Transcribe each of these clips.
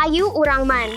Hayu urang man.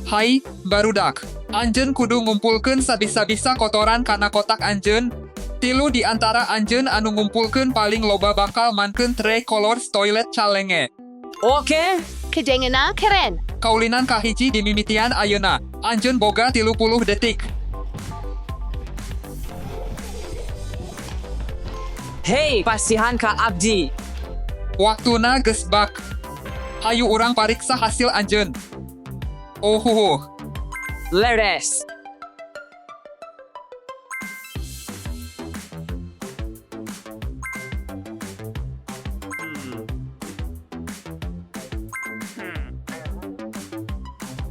Hai, barudak. Anjeun kudu ngumpulkeun sabisa-bisa kotoran kana kotak anjeun. Tilu di antara anjeun anu ngumpulkeun paling loba bakal mankeun tray colors toilet calenge. Oke, Kedengena keren. Kaulinan kahiji di mimitian ayeuna. Anjeun boga 30 detik. hei pasihan ka abdi. Waktuna geus bak. Hayu urang pariksa hasil anjeun. Oh, Leres.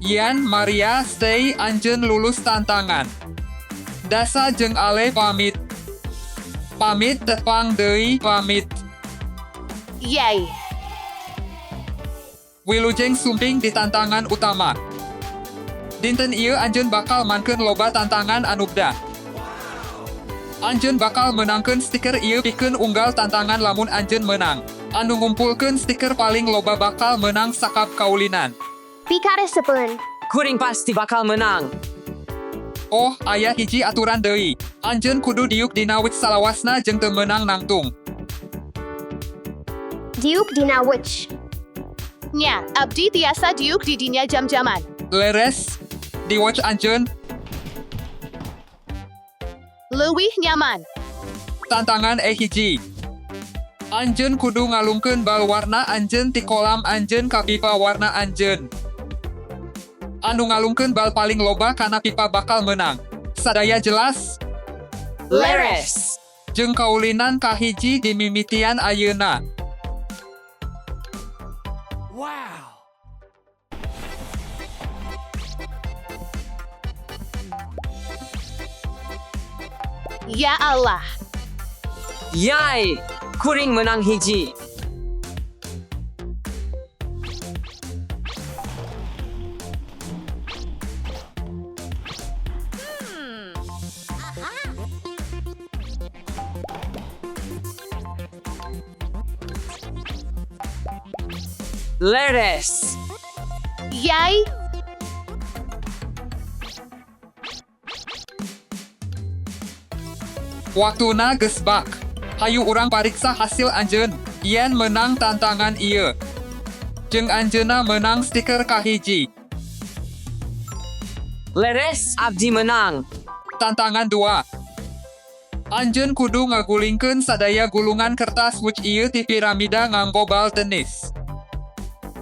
Ian, Maria, stay anjeun lulus tantangan. Dasa jeung Ale pamit. Pamit tepang deui pamit. Yay. Wilujeng sumping di tantangan utama. Dinten ieu anjeun bakal mankeun loba tantangan anubda. Anjeun bakal menangkeun stiker ieu pikeun unggal tantangan lamun anjeun menang. Anu ngumpulkeun stiker paling loba bakal menang sakap kaulinan. Pikare sepeun. Kuring pasti bakal menang. Oh, aya hiji aturan deui. Anjeun kudu diuk dina wit salawasna jeung teu meunang nangtung. Diuk dina witch. Nya, abdi tiasa diuk di dinya jam-jaman. Leres. Di watch anjeun. Leuwih nyaman. Tantangan hiji. Anjeun kudu ngalungkeun bal warna anjeun ti kolam anjeun ka pipa warna anjeun. Anu ngalungkeun bal paling loba kana pipa bakal menang. Sadaya jelas? Leres. Jeung kaulinan kahiji di mimitian ayeuna. Ya Allah. Yay, kuring menang hiji. Leres. Yay. Waktuna geus bak. Hayu urang pariksa hasil anjeun. Ian menang tantangan ieu. Jeung anjeunna menang stiker kahiji. Leres, abdi menang. Tantangan 2. Anjeun kudu ngagulingkeun sadaya gulungan kertas wuch ieu ti piramida nganggo bal tenis.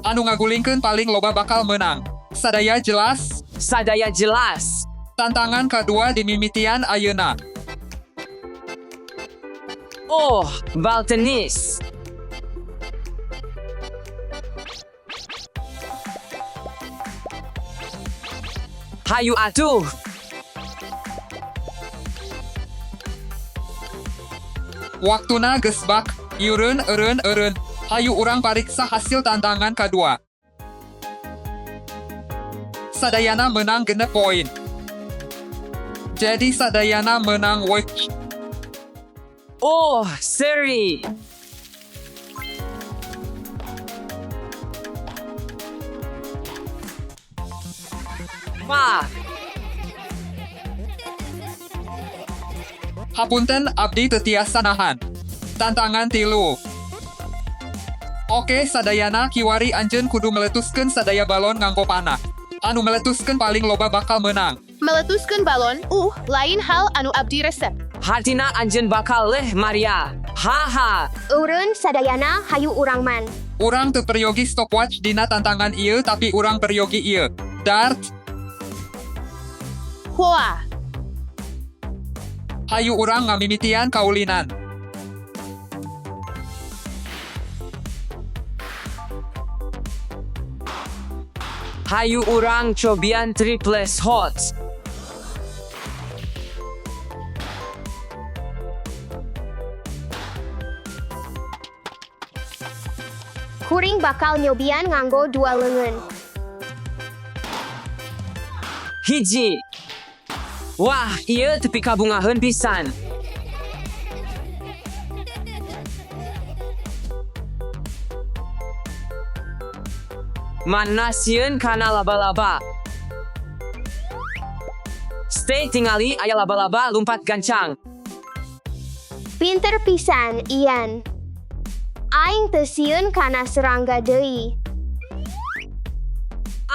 Anu ngagulingkeun paling loba bakal menang. Sadaya jelas? Sadaya jelas. Tantangan kedua di mimitian ayeuna. Oh, bal tenis. Hayu atuh. Waktuna geus bak. Eureun. Hayu urang pariksa hasil tantangan kedua. Sadayana menang genep poin. Jadi sadayana menang watch. Oh, seri. Wah, Hapunten abdi teu tiasa nahan. Tantangan 3. Oke, sadayana kiwari anjeun kudu meletuskeun sadaya balon nganggo panah. Anu meletuskeun paling loba bakal menang. Meletuskeun balon. Lain hal anu abdi resep. hartina anjeun bakal leh Maria. Haha. Eureun sadayana hayu urang man. Urang teu peryogi stopwatch dina tantangan ieu tapi urang peryogi ieu. Dart, Hoa. hayu urang ngamimitian kaulinan. Hayu urang cobian triples hot. Kuring bakal nyobian nganggo 2 leungeun. Hiji. Wah, ieu tepi kabungaheun pisan. Mana sieun kana laba-laba. Stay tingali aya laba-laba lumpat gancang. Pinter pisan, Ian. Aing teu sieun kana serangga deui.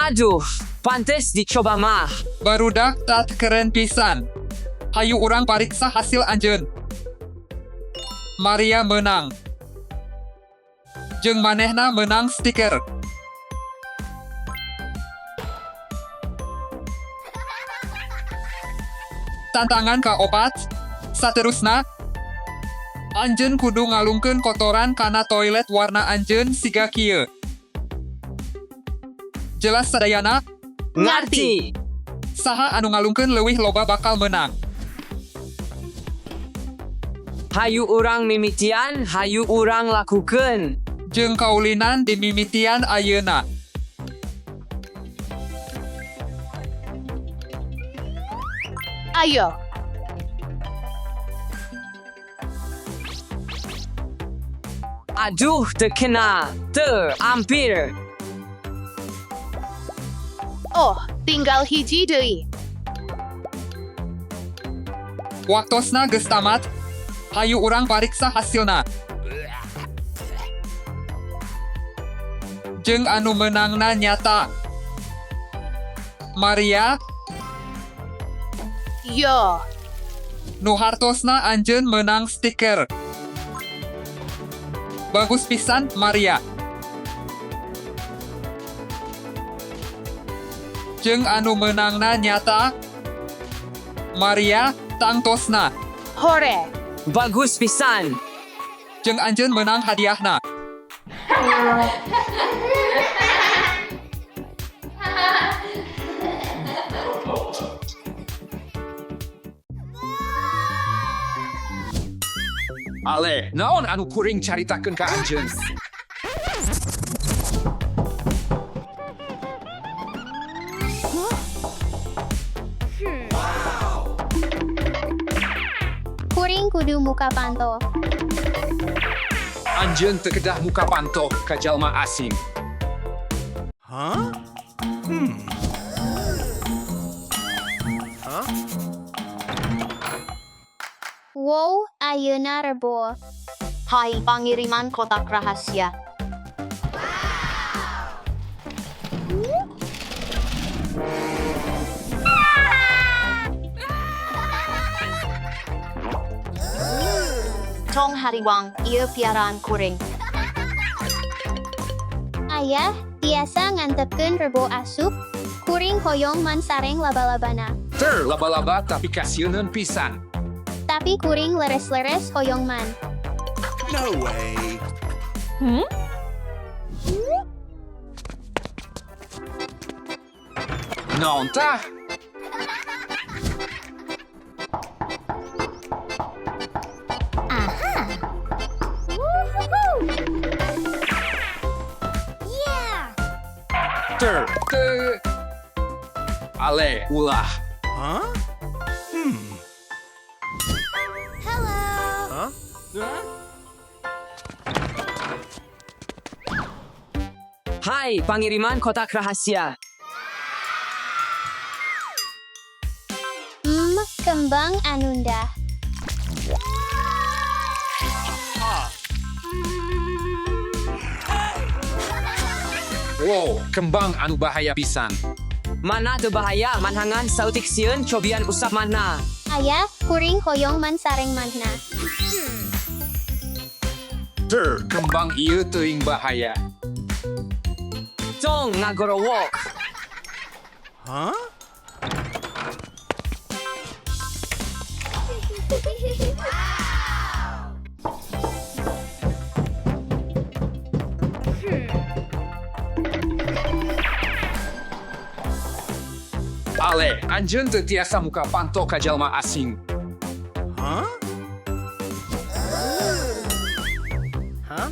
Aduh, pantes dicoba mah. Barudak tat keren pisan. Hayu urang pariksa hasil anjeun. Maria menang. Jeung manehna menang stiker. Tantangan kaopat. Saterusna, anjeun kudu ngalungkeun kotoran kana toilet warna anjeun siga kieu. Jelas sadayana, Ngarti. saha anu ngalungkeun leuwih loba bakal menang. Hayu urang mimitian, hayu urang lakukeun. Jeung kaulinan di mimitian ayeuna. Ayo. Aduh, teu kena. Teu, ampir. Oh, tinggal hiji deui. Waktosna geus tamat. Hayu urang pariksa hasilna. Jeung anu menangna nyata. Maria, Yo. nu hartosna anjeun menang stiker. Bagus pisan, Maria. Jeung anu menangna nyata. Maria, tangtosna. Hore. Bagus pisan. Jeung anjeun menang hadiahna. Ale, naon anu kuring caritakeun ka anjeun? Kuring kudu muka panto. Anjeun teu kedah muka panto ka jalma asing. Wow, ayeuna rebo. Hai pangiriman kotak rahasia. Tong hariwang, ieu piaraan kuring. Ayah, biasa ngantepkeun rebo asup. Kuring hoyong man sareng laba-labana. Ter laba-laba tapi kasieun pisan. Tapi kuring leres-leres hoyong man. No way. Naon tah? Ter, Ale, ulah. Huh? Hai, pangiriman kotak rahasia. Kembang anunda. Wow, kembang anu bahaya pisan. Mana teu bahaya manhangan sautik sieun cobian usap mana. Ayah, kuring hoyong man sareng manhna. Ter, kembang ieu teuing bahaya. Tong ngagorowok. Huh? Ale, anjeun teu tiasa muka panto ka jalma asing. Huh? Huh?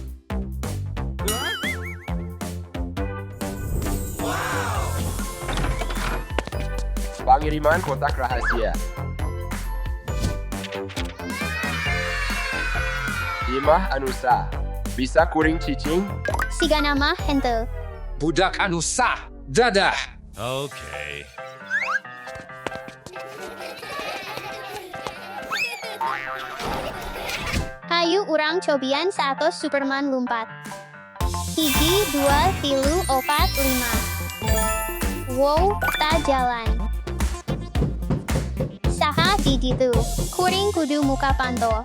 Pangiriman kotak rahasia. Imah Anusa. Bisa kuring cicing? Siga nama hente. Budak anu sah. Dadah. Okay. Hayu urang cobian saatos Superman lumpat. Hiji, 2, 3, 4, 5. Wow, ta jalan. Saha di ditu. Kuring kudu muka panto.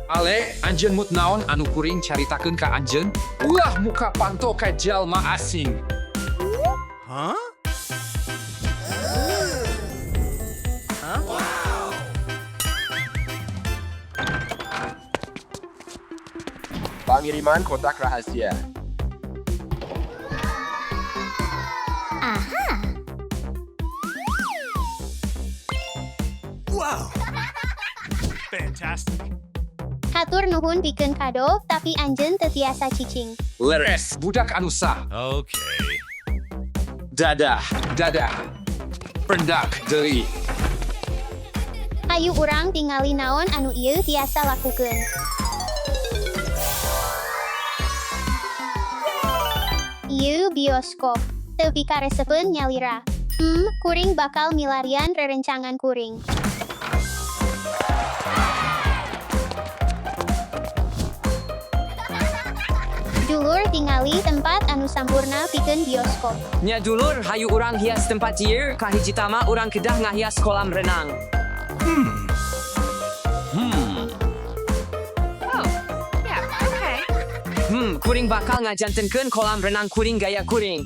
Ale, anjeun mut naon anu kuring caritakeun ka anjeun? Ulah muka panto ka jalma asing. Huh? Pengiriman kotak rahasia. Wow. Fantastic. Hatur nuhun pikeun kado, tapi anjeun teu tiasa cicing. Leres, budak anu sah. Okay. Dadah, dadah. Pendak deui. Hayu urang tingali naon anu ieu tiasa lakukeun. Ieu bioskop. Teu pikaresepeun nyalira. Kuring bakal milarian rerencangan kuring. Dulur tingali tempat anu sampurna pikeun bioskop. Nya dulur hayu urang hias tempat ieu kahiji tama urang kedah ngahias kolam renang. Kuring bakal ngajantenkeun kolam renang kuring gaya kuring.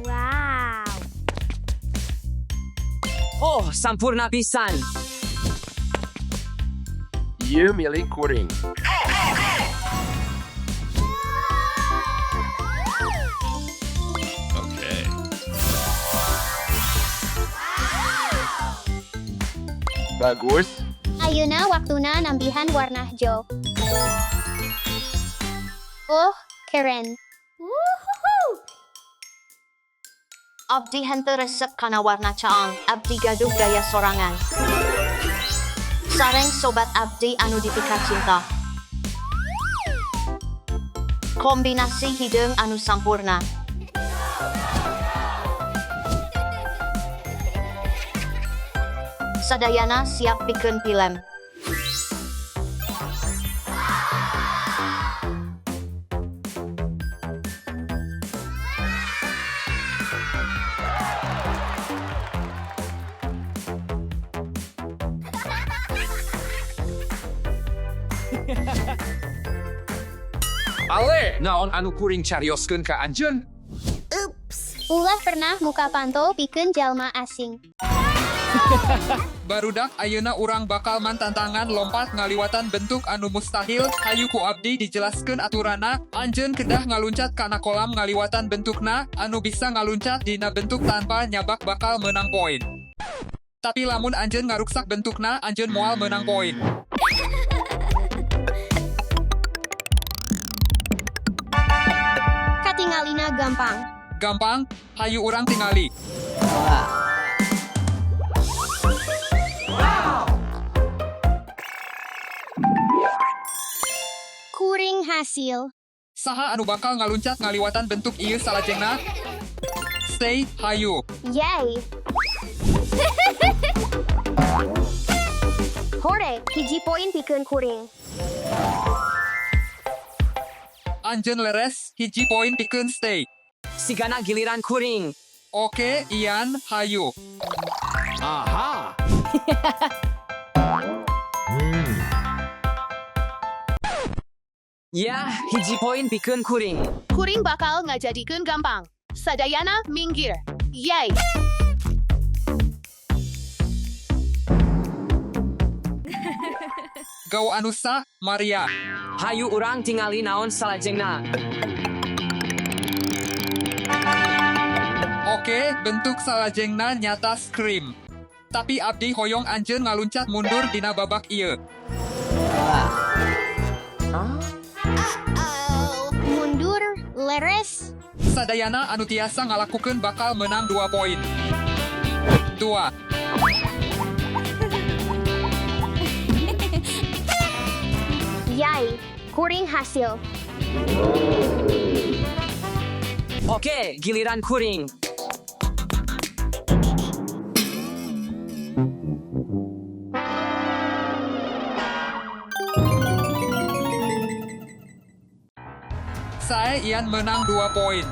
Wow. Oh, sampurna pisan. Ieu milik kuring. Okay. Bagus. Ayeuna waktuna nambihan warna hijau. Oh, keren. Abdi hente resep kana warna caang. Abdi gaduh gaya sorangan. Sareng sobat abdi anu dipika cinta. Kombinasi hideung anu sampurna. Sadayana siap pikeun pilem. Ale, naon anu kuring carioskeun ka anjeun? Ulah pernah muka panto pikeun jalma asing. Barudak ayeuna urang bakal mantantangan lompat ngaliwatan bentuk anu mustahil. Hayu ku abdi dijelaskeun aturana. Anjeun kedah ngaluncat kana kolam ngaliwatan bentukna anu bisa ngaluncat dina bentuk tanpa nyabak bakal menang poin. Tapi lamun anjeun ngaruksak bentukna, anjeun moal menang poin. Katingalina gampang. Gampang, hayu urang tingali. Kuring hasil. Saha anu bakal ngaluncat ngaliwatan bentuk ieu salajengna? Stay, hayu. Yay! Hore, hiji poin pikeun kuring. Anjeun leres, hiji poin pikeun stay. Sigana giliran kuring. Oke, Ian, hayu. Aha. Ya, hiji poin pikeun kuring. Kuring bakal ngajadikeun gampang. Sadayana minggir. Yay! Gau anu sah, Maria. Hayu urang tingali naon salajengna. Oke, bentuk salajengna nyata scream. Tapi abdi hoyong anjeun ngaluncat mundur dina babak ieu. Sadayana anu tiasa ngalakukeun bakal menang 2 poin. 2. Yay, kuring hasil. Oke, giliran kuring. Saya Ian menang 2 poin.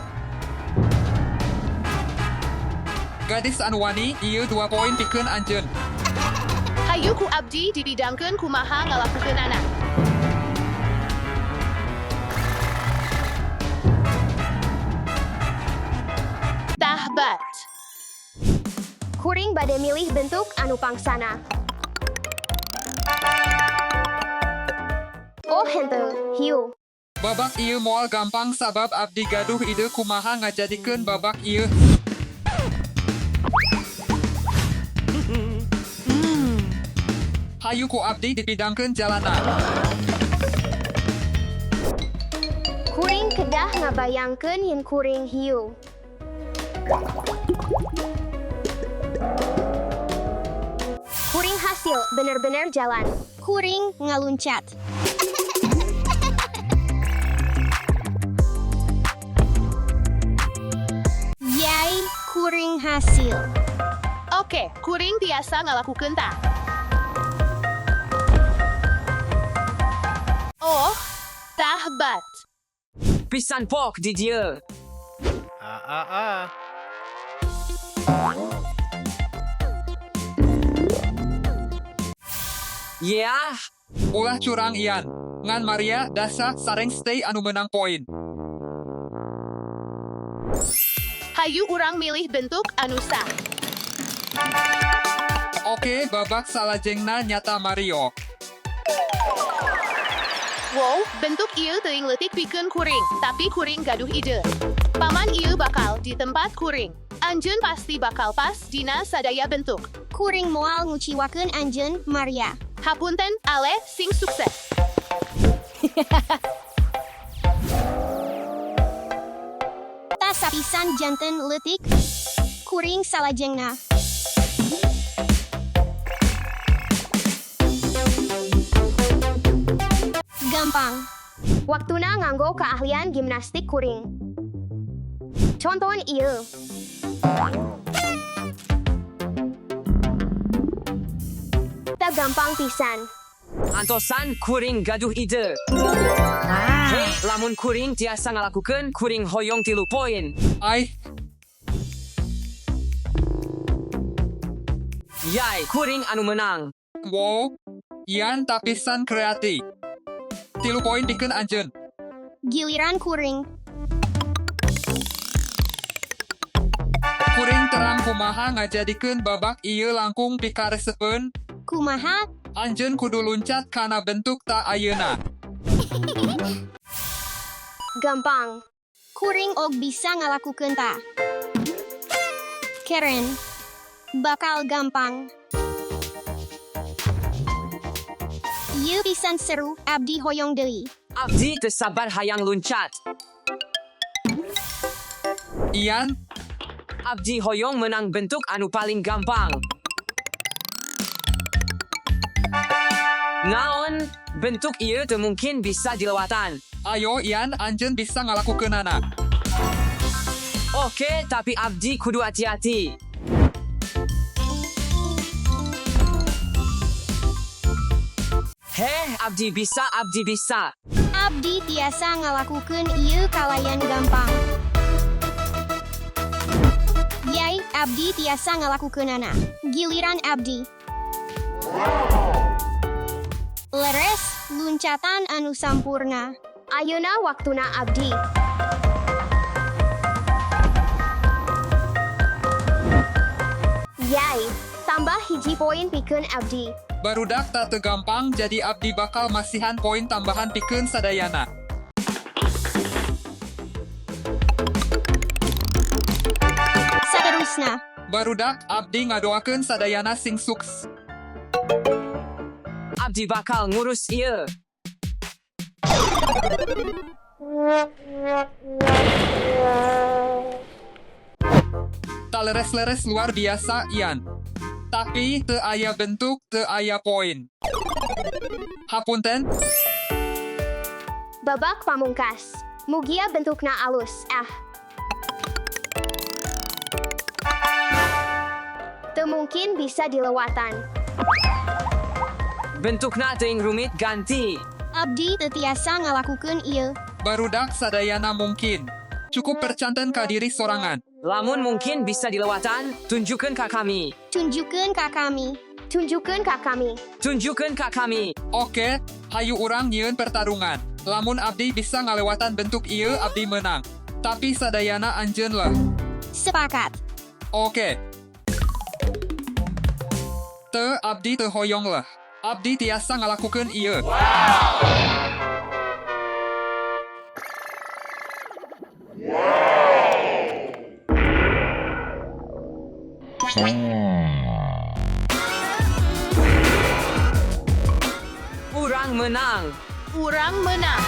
Gadis anu wani, ieu 2 poin pikeun anjeun. Hayu ku abdi dibidangkeun kumaha ngalakukeunana. Tahbat. Kuring bade milih bentuk anu pangsana. Oh henteu, hiu. Babak ieu moal gampang sabab abdi gaduh ide kumaha ngajadikeun babak ieu. Hayu ku abdi dipidangkeun jalana. Kuring kedah ngabayangkeun yen kuring hiu. Kuring hasil bener-bener jalan. Kuring ngaluncat. Yay, kuring hasil. Oke, kuring tiasa ngalakukeun tah. Oh, tahbat. Pisan pok di dieu. Yeah, Ulah curang Ian. Ngan Maria dasa sareng stay anu menang poin. Hayu urang milih bentuk anu sah. Oke, babak salajengna nyata Mario. Wow, bentuk ieu teuing leutik pikeun kuring, tapi kuring gaduh ide. Paman ieu bakal di tempat kuring. Anjeun pasti bakal pas dina sadaya bentuk. Kuring moal nguciwakeun anjeun Maria. Hapunten, ale sing sukses. Ta sapisan janten leutik. Kuring salajengna. Gampang. Waktuna nganggo keahlian gimnastik kuring. Contoh ieu. Ta gampang pisan. antosan kuring gaduh ide. Hei, lamun kuring tiasa ngalakukeun kuring hoyong 3 poin. Ai, Yay, kuring anu menang. wow. Ian tapisan kreatif. 3 poin pikeun anjeun. Giliran kuring. Kuring terang kumaha ngajadikeun babak ieu langkung pikaresepeun. Kumaha? Anjeun kudu luncat kana bentuk ta ayeuna. Gampang. Kuring og bisa ngalakukeun ta. Keren. Bakal gampang. Ieu pisan seru, abdi hoyong deui. Abdi teu sabar hayang luncat. Ian, Abdi hoyong menang bentuk anu paling gampang. Ngaon, bentuk ieu teu mungkin bisa dilewatan. ayo Ian, anjeun bisa ngalakukeunana. Oke, tapi Abdi kudu hati-hati. Heh, Abdi bisa, Abdi bisa. Abdi tiasa ngalakukeun ieu kalayan gampang. Yay, abdi tiasa ngalakukeunana. Giliran abdi. Leres, luncatan anu sampurna. Ayeuna waktuna abdi. Yay, tambah hiji poin pikeun abdi. Barudak tak teu gampang jadi abdi bakal masihan poin tambahan pikeun sadayana. Saterusna. Barudak abdi ngadoakeun sadayana sing suks. Abdi bakal ngurus ieu. Tak leres-leres luar biasa, Ian. Tapi, teu aya bentuk, teu aya poin. Hapunten, Babak pamungkas. Mugia bentukna alus. Teu mungkin bisa dilewatan. Bentukna teuing rumit ganti. Abdi teu tiasa ngalakukeun ieu. barudak sadayana mungkin. Cukup percanten ka diri sorangan. Lamun mungkin bisa dilewatan, tunjukkan ke kami. Tunjukkeun ka kami. Tunjukkeun ka kami. Tunjukkan ke kami. Oke, hayu urang nyieun pertarungan. Lamun abdi bisa ngalewatan bentuk ieu abdi menang. Tapi sadayana anjeun lah. Sepakat. Oke. Teu abdi teu hoyong lah. Abdi tiasa ngalakukeun ieu. Urang menang. Urang menang.